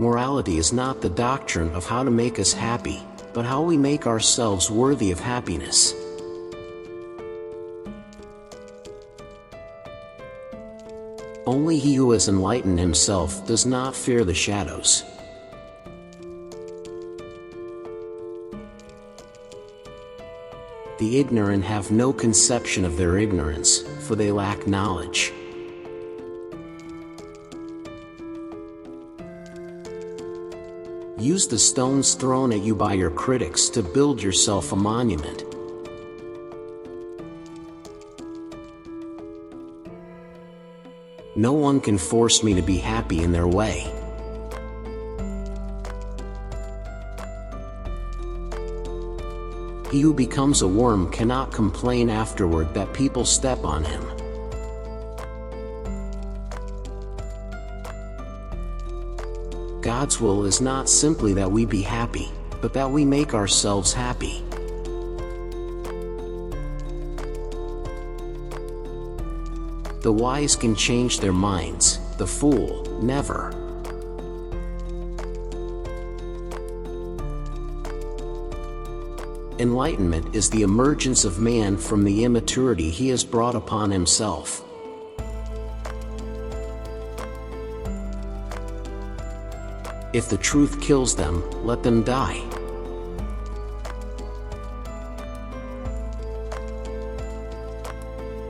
Morality is not the doctrine of how to make us happy, but how we make ourselves worthy of happiness. Only he who has enlightened himself does not fear the shadows. The ignorant have no conception of their ignorance, for they lack knowledge. Use the stones thrown at you by your critics to build yourself a monument. No one can force me to be happy in their way. He who becomes a worm cannot complain afterward that people step on him. God's will is not simply that we be happy, but that we make ourselves happy. The wise can change their minds, the fool, never. Enlightenment is the emergence of man from the immaturity he has brought upon himself. If the truth kills them, let them die.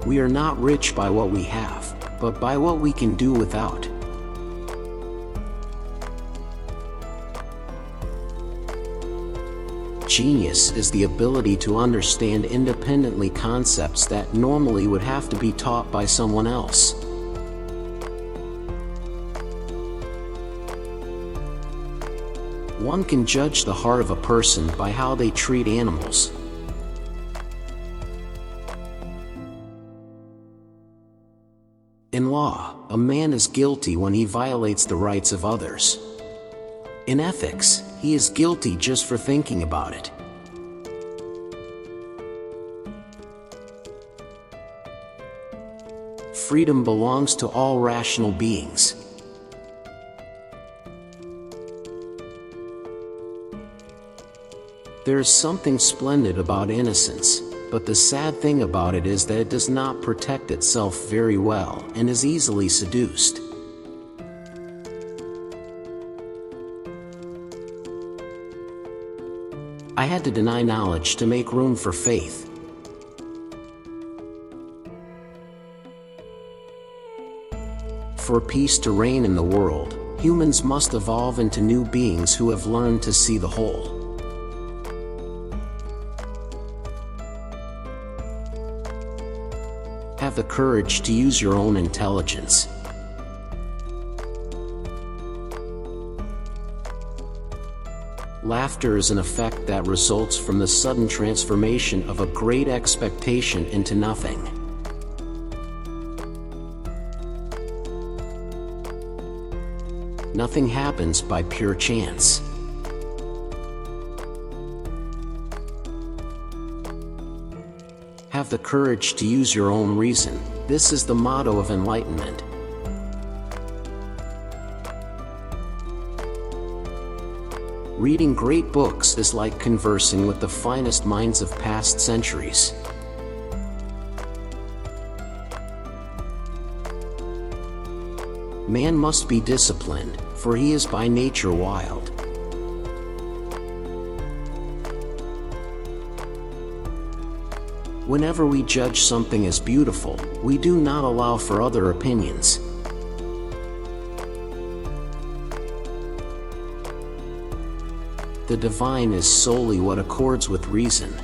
We are not rich by what we have, but by what we can do without. Genius is the ability to understand independently concepts that normally would have to be taught by someone else. One can judge the heart of a person by how they treat animals. In law, a man is guilty when he violates the rights of others. In ethics, he is guilty just for thinking about it. Freedom belongs to all rational beings. There is something splendid about innocence, but the sad thing about it is that it does not protect itself very well and is easily seduced. I had to deny knowledge to make room for faith. For peace to reign in the world, humans must evolve into new beings who have learned to see the whole. Have the courage to use your own intelligence. Laughter is an effect that results from the sudden transformation of a great expectation into nothing. Nothing happens by pure chance. Have the courage to use your own reason. This is the motto of enlightenment. Reading great books is like conversing with the finest minds of past centuries. Man must be disciplined, for he is by nature wild. Whenever we judge something as beautiful, we do not allow for other opinions. The divine is solely what accords with reason.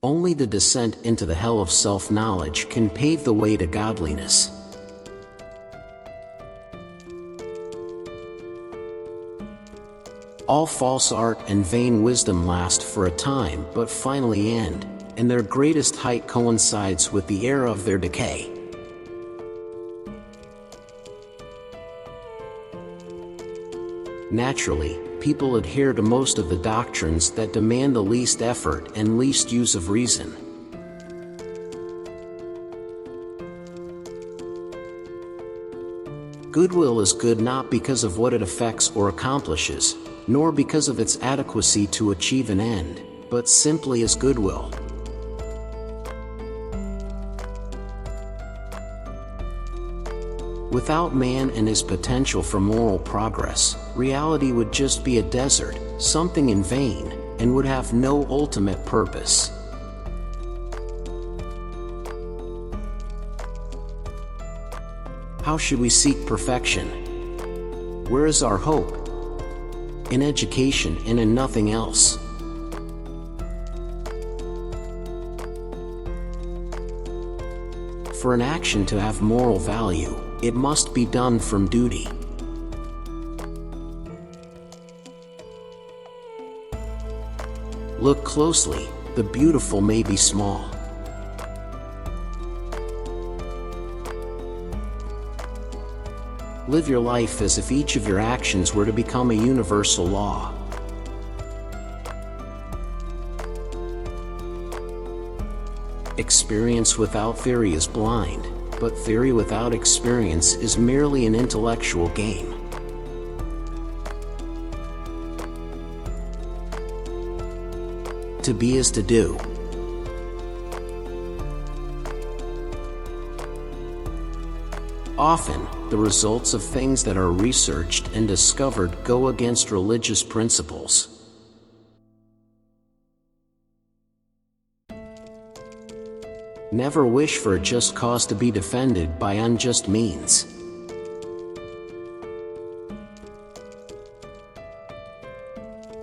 Only the descent into the hell of self-knowledge can pave the way to godliness. All false art and vain wisdom last for a time but finally end, and their greatest height coincides with the era of their decay. Naturally, people adhere to most of the doctrines that demand the least effort and least use of reason. Goodwill is good not because of what it affects or accomplishes, nor because of its adequacy to achieve an end, but simply as goodwill. Without man and his potential for moral progress, reality would just be a desert, something in vain, and would have no ultimate purpose. How should we seek perfection? Where is our hope? In education and in nothing else. For an action to have moral value, it must be done from duty. Look closely, the beautiful may be small. Live your life as if each of your actions were to become a universal law. Experience without theory is blind, but theory without experience is merely an intellectual game. To be is to do. Often, the results of things that are researched and discovered go against religious principles. Never wish for a just cause to be defended by unjust means.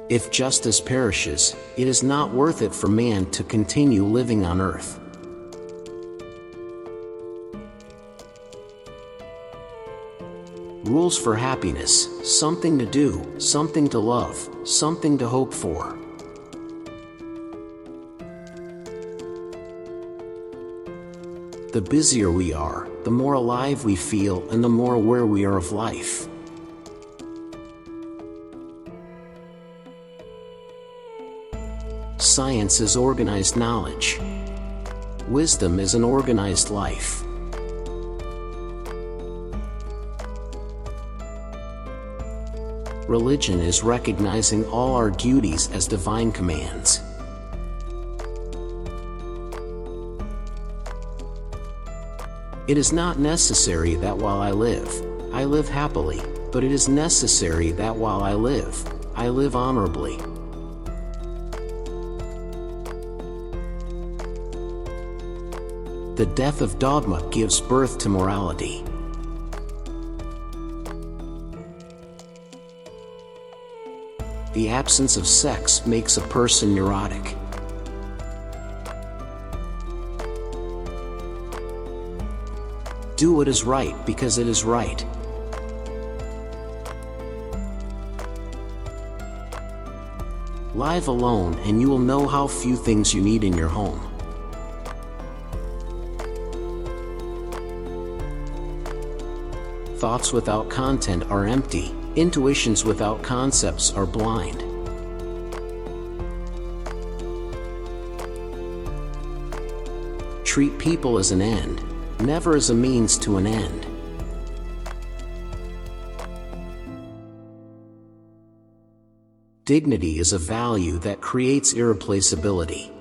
If justice perishes, it is not worth it for man to continue living on earth. Rules for happiness, something to do, something to love, something to hope for. The busier we are, the more alive we feel and the more aware we are of life. Science is organized knowledge. Wisdom is an organized life. Religion is recognizing all our duties as divine commands. It is not necessary that while I live happily, but it is necessary that while I live honorably. The death of dogma gives birth to morality. The absence of sex makes a person neurotic. Do what is right because it is right. Live alone and you will know how few things you need in your home. Thoughts without content are empty. Intuitions without concepts are blind. Treat people as an end, never as a means to an end. Dignity is a value that creates irreplaceability.